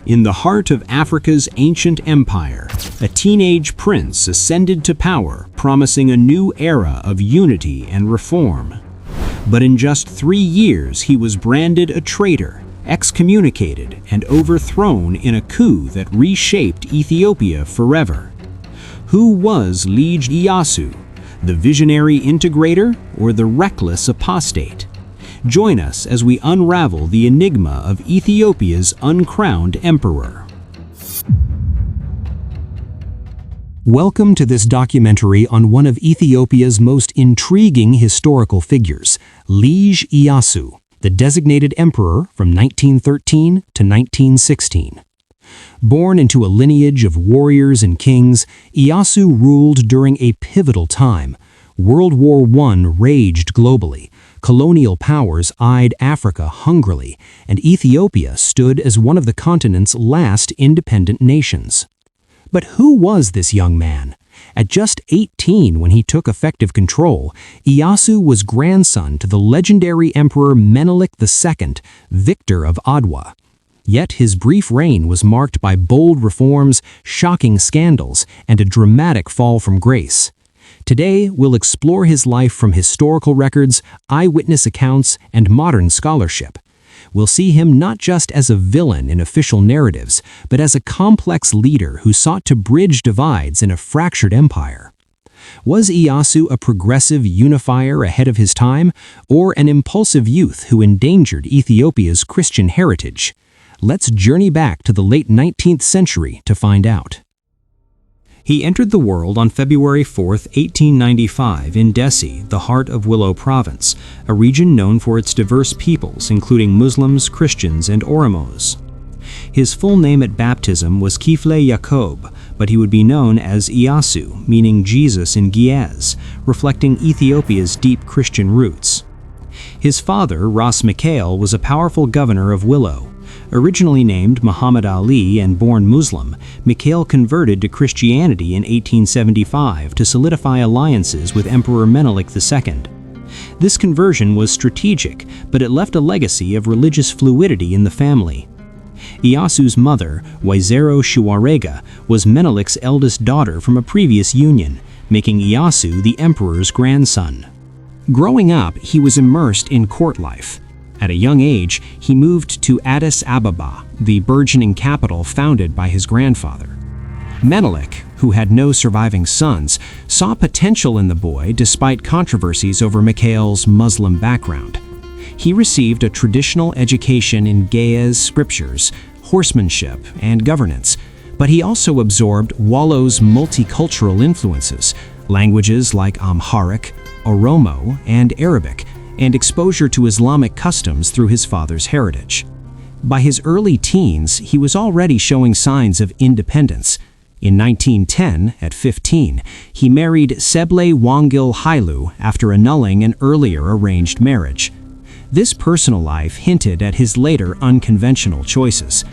In the heart of Africa's ancient empire, a teenage prince ascended to power, promising a new era of unity and reform. But in just 3 years, he was branded a traitor, excommunicated, and overthrown in a coup that reshaped Ethiopia forever. Who was Lij Iyasu, the visionary integrator or the reckless apostate? Join us as we unravel the enigma of Ethiopia's uncrowned emperor. Welcome to this documentary on one of Ethiopia's most intriguing historical figures, Lij Iyasu, the designated emperor from 1913 to 1916. Born into a lineage of warriors and kings, Iyasu ruled during a pivotal time. World War I raged globally. Colonial powers eyed Africa hungrily, and Ethiopia stood as one of the continent's last independent nations. But who was this young man? At just 18 when he took effective control, Iyasu was grandson to the legendary Emperor Menelik II, victor of Adwa. Yet his brief reign was marked by bold reforms, shocking scandals, and a dramatic fall from grace. Today, we'll explore his life from historical records, eyewitness accounts, and modern scholarship. We'll see him not just as a villain in official narratives, but as a complex leader who sought to bridge divides in a fractured empire. Was Iyasu a progressive unifier ahead of his time, or an impulsive youth who endangered Ethiopia's Christian heritage? Let's journey back to the late 19th century to find out. He entered the world on February 4, 1895 in Dessie, the heart of Willow Province, a region known for its diverse peoples including Muslims, Christians, and Oromos. His full name at baptism was Kifle Yacob, but he would be known as Iyasu, meaning Jesus in Ge'ez, reflecting Ethiopia's deep Christian roots. His father, Ras Mikhael, was a powerful governor of Willow. Originally named Muhammad Ali and born Muslim, Mikhael converted to Christianity in 1875 to solidify alliances with Emperor Menelik II. This conversion was strategic, but it left a legacy of religious fluidity in the family. Iyasu's mother, Waizero Shuarega, was Menelik's eldest daughter from a previous union, making Iyasu the emperor's grandson. Growing up, he was immersed in court life. At a young age, he moved to Addis Ababa, the burgeoning capital founded by his grandfather. Menelik, who had no surviving sons, saw potential in the boy despite controversies over Mikhael's Muslim background. He received a traditional education in Ge'ez scriptures, horsemanship, and governance, but he also absorbed Wolo's multicultural influences, languages like Amharic, Oromo, and Arabic, and exposure to Islamic customs through his father's heritage. By his early teens, he was already showing signs of independence. In 1910, at 15, he married Seble Wangil Hailu after annulling an earlier arranged marriage. This personal life hinted at his later unconventional choices.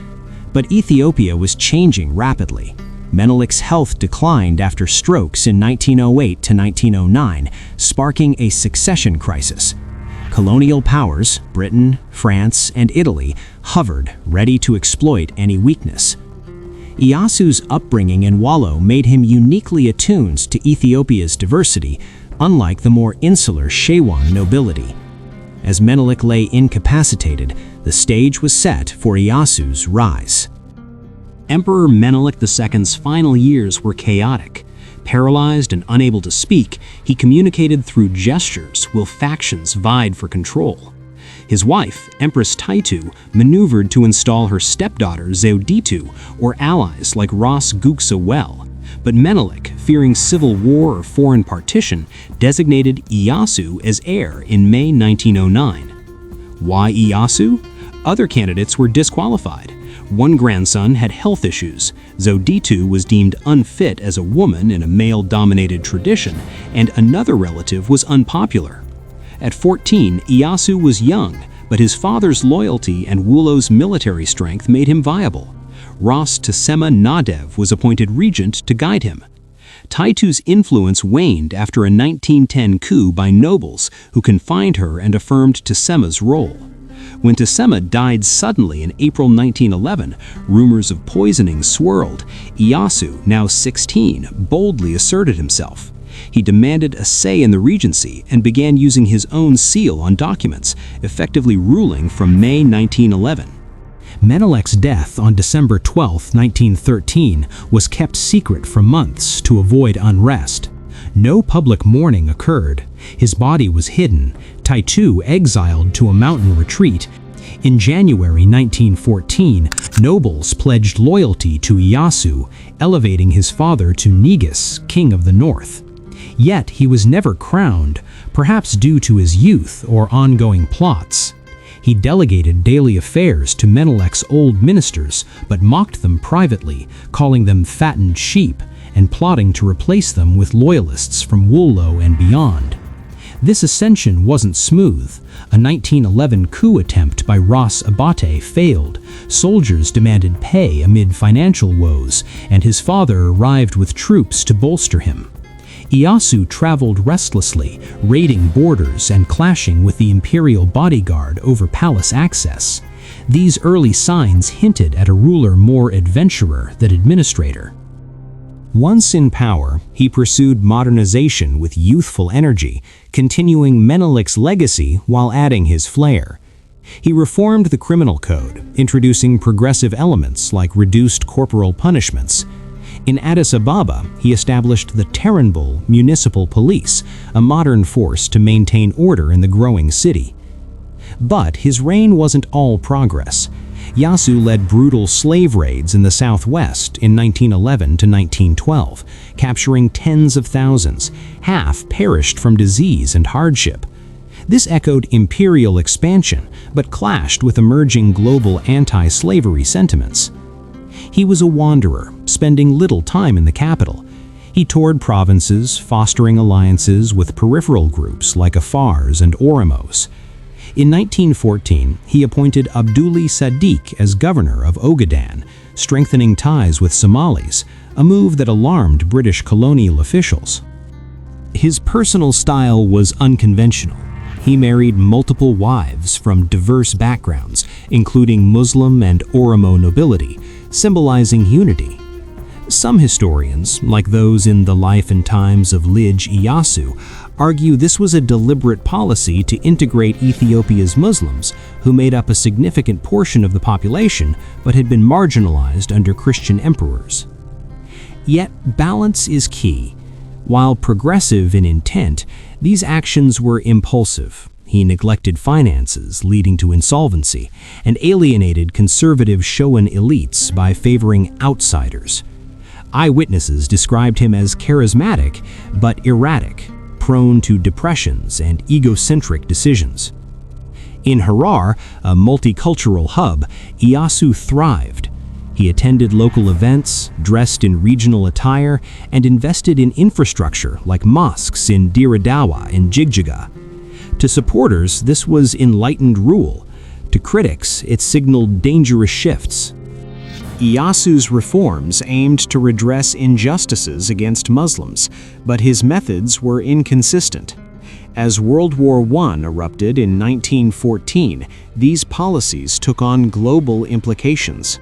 But Ethiopia was changing rapidly. Menelik's health declined after strokes in 1908 to 1909, sparking a succession crisis. Colonial powers, Britain, France, and Italy, hovered, ready to exploit any weakness. Iyasu's upbringing in Wollo made him uniquely attuned to Ethiopia's diversity, unlike the more insular Shewan nobility. As Menelik lay incapacitated, the stage was set for Iyasu's rise. Emperor Menelik II's final years were chaotic. Paralyzed and unable to speak, he communicated through gestures while factions vied for control. His wife, Empress Taitu, maneuvered to install her stepdaughter Zewditu or allies like Ras Guksa well, but Menelik, fearing civil war or foreign partition, designated Iyasu as heir in May 1909. Why Iyasu? Other candidates were disqualified. One grandson had health issues, Zewditu was deemed unfit as a woman in a male-dominated tradition, and another relative was unpopular. At 14, Iyasu was young, but his father's loyalty and Wollo's military strength made him viable. Ras Tesema Nadev was appointed regent to guide him. Taitu's influence waned after a 1910 coup by nobles who confined her and affirmed Tesema's role. When Tessema died suddenly in April 1911, rumors of poisoning swirled. Iyasu, now 16, boldly asserted himself. He demanded a say in the regency and began using his own seal on documents, effectively ruling from May 1911. Menelek's death on December 12, 1913, was kept secret for months to avoid unrest. No public mourning occurred. His body was hidden, Taitu exiled to a mountain retreat. In January 1914, nobles pledged loyalty to Iyasu, elevating his father to Negus, king of the north. Yet he was never crowned, perhaps due to his youth or ongoing plots. He delegated daily affairs to Menelek's old ministers, but mocked them privately, calling them fattened sheep, and plotting to replace them with loyalists from Wollo and beyond. This ascension wasn't smooth. A 1911 coup attempt by Ras Abate failed. Soldiers demanded pay amid financial woes, and his father arrived with troops to bolster him. Iyasu traveled restlessly, raiding borders and clashing with the imperial bodyguard over palace access. These early signs hinted at a ruler more adventurer than administrator. Once in power, he pursued modernization with youthful energy, continuing Menelek's legacy while adding his flair. He reformed the criminal code, introducing progressive elements like reduced corporal punishments. In Addis Ababa, he established the Terenbul Municipal Police, a modern force to maintain order in the growing city. But his reign wasn't all progress. Iyasu led brutal slave raids in the southwest in 1911 to 1912, capturing tens of thousands. Half perished from disease and hardship. This echoed imperial expansion, but clashed with emerging global anti-slavery sentiments. He was a wanderer, spending little time in the capital. He toured provinces, fostering alliances with peripheral groups like Afars and Oromos. In 1914, he appointed Abduli Sadiq as governor of Ogaden, strengthening ties with Somalis, a move that alarmed British colonial officials. His personal style was unconventional. He married multiple wives from diverse backgrounds, including Muslim and Oromo nobility, symbolizing unity. Some historians, like those in The Life and Times of Lij Iyasu, argue this was a deliberate policy to integrate Ethiopia's Muslims, who made up a significant portion of the population but had been marginalized under Christian emperors. Yet balance is key. While progressive in intent, these actions were impulsive. He neglected finances, leading to insolvency, and alienated conservative Shoan elites by favoring outsiders. Eyewitnesses described him as charismatic but erratic, prone to depressions and egocentric decisions. In Harar, a multicultural hub, Iyasu thrived. He attended local events, dressed in regional attire, and invested in infrastructure like mosques in Diradawa and Jigjiga. To supporters, this was enlightened rule. To critics, it signaled dangerous shifts. Iyasu's reforms aimed to redress injustices against Muslims, but his methods were inconsistent. As World War I erupted in 1914, these policies took on global implications.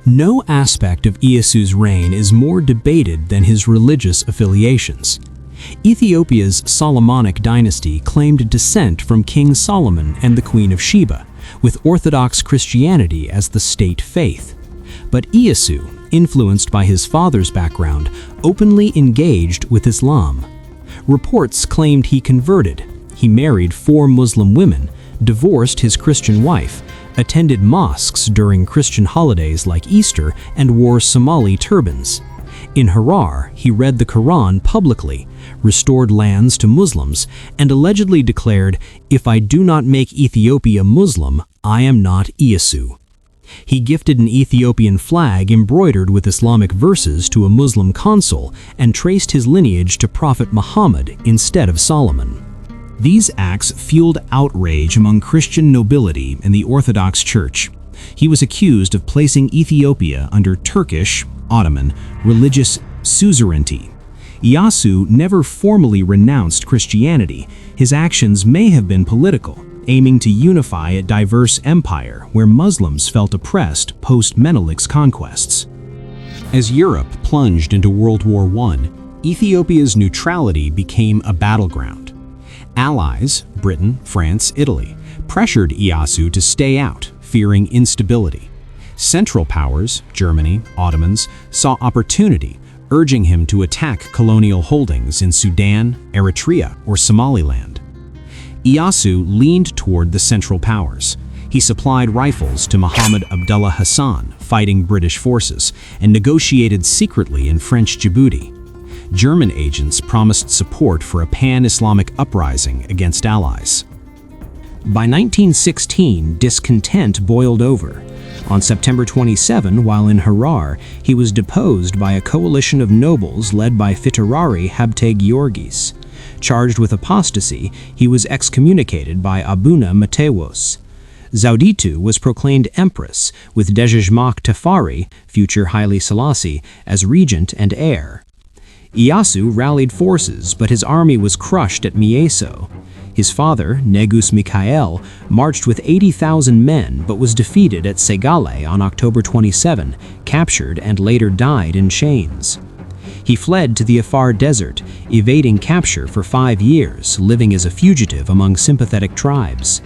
No aspect of Iyasu's reign is more debated than his religious affiliations. Ethiopia's Solomonic dynasty claimed descent from King Solomon and the Queen of Sheba, with Orthodox Christianity as the state faith. But Iyasu, influenced by his father's background, openly engaged with Islam. Reports claimed he converted. He married 4 Muslim women, divorced his Christian wife, attended mosques during Christian holidays like Easter, and wore Somali turbans. In Harar, he read the Quran publicly, restored lands to Muslims, and allegedly declared, "If I do not make Ethiopia Muslim, I am not Iyasu." He gifted an Ethiopian flag embroidered with Islamic verses to a Muslim consul and traced his lineage to Prophet Muhammad instead of Solomon. These acts fueled outrage among Christian nobility and the Orthodox Church. He was accused of placing Ethiopia under Turkish, Ottoman, religious suzerainty. Iyasu never formally renounced Christianity. His actions may have been political, aiming to unify a diverse empire where Muslims felt oppressed post-Menelik's conquests. As Europe plunged into World War I, Ethiopia's neutrality became a battleground. Allies, Britain, France, Italy, pressured Iyasu to stay out, fearing instability. Central powers, Germany, Ottomans, saw opportunity, urging him to attack colonial holdings in Sudan, Eritrea, or Somaliland. Iyasu leaned toward the Central Powers. He supplied rifles to Muhammad Abdullah Hassan, fighting British forces, and negotiated secretly in French Djibouti. German agents promised support for a pan-Islamic uprising against allies. By 1916, discontent boiled over. On September 27, while in Harar, he was deposed by a coalition of nobles led by Fitarari Habte Georgis. Charged with apostasy, he was excommunicated by Abuna Matewos. Zauditu was proclaimed empress, with Dejejmak Tefari, future Haile Selassie, as regent and heir. Iyasu rallied forces, but his army was crushed at Mieso. His father, Negus Mikhael, marched with 80,000 men but was defeated at Segale on October 27, captured and later died in chains. He fled to the Afar Desert, evading capture for 5 years, living as a fugitive among sympathetic tribes.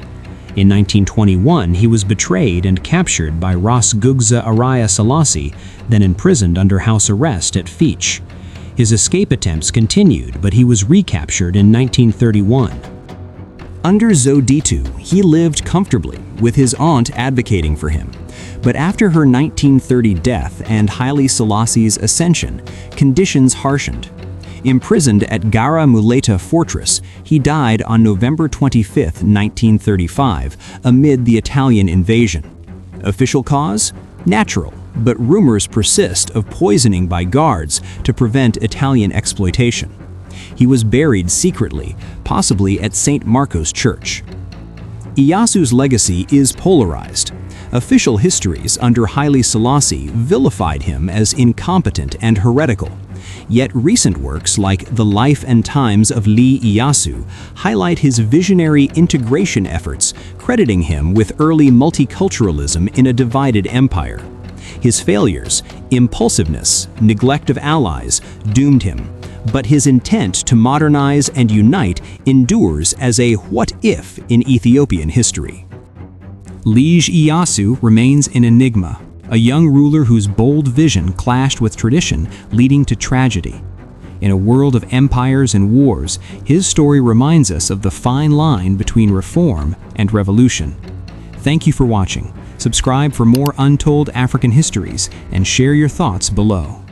In 1921, he was betrayed and captured by Ras Gugza Araya Selassie, then imprisoned under house arrest at Fitch. His escape attempts continued, but he was recaptured in 1931. Under Zauditu, he lived comfortably, with his aunt advocating for him. But after her 1930 death and Haile Selassie's ascension, conditions harshened. Imprisoned at Gara Muleta Fortress, he died on November 25, 1935, amid the Italian invasion. Official cause? Natural, but rumors persist of poisoning by guards to prevent Italian exploitation. He was buried secretly, possibly at St. Marco's Church. Iyasu's legacy is polarized. Official histories under Haile Selassie vilified him as incompetent and heretical. Yet recent works like The Life and Times of Lij Iyasu highlight his visionary integration efforts, crediting him with early multiculturalism in a divided empire. His failures, impulsiveness, neglect of allies, doomed him. But his intent to modernize and unite endures as a what-if in Ethiopian history. Lij Iyasu remains an enigma, a young ruler whose bold vision clashed with tradition, leading to tragedy. In a world of empires and wars, his story reminds us of the fine line between reform and revolution. Thank you for watching. Subscribe for more untold African histories and share your thoughts below.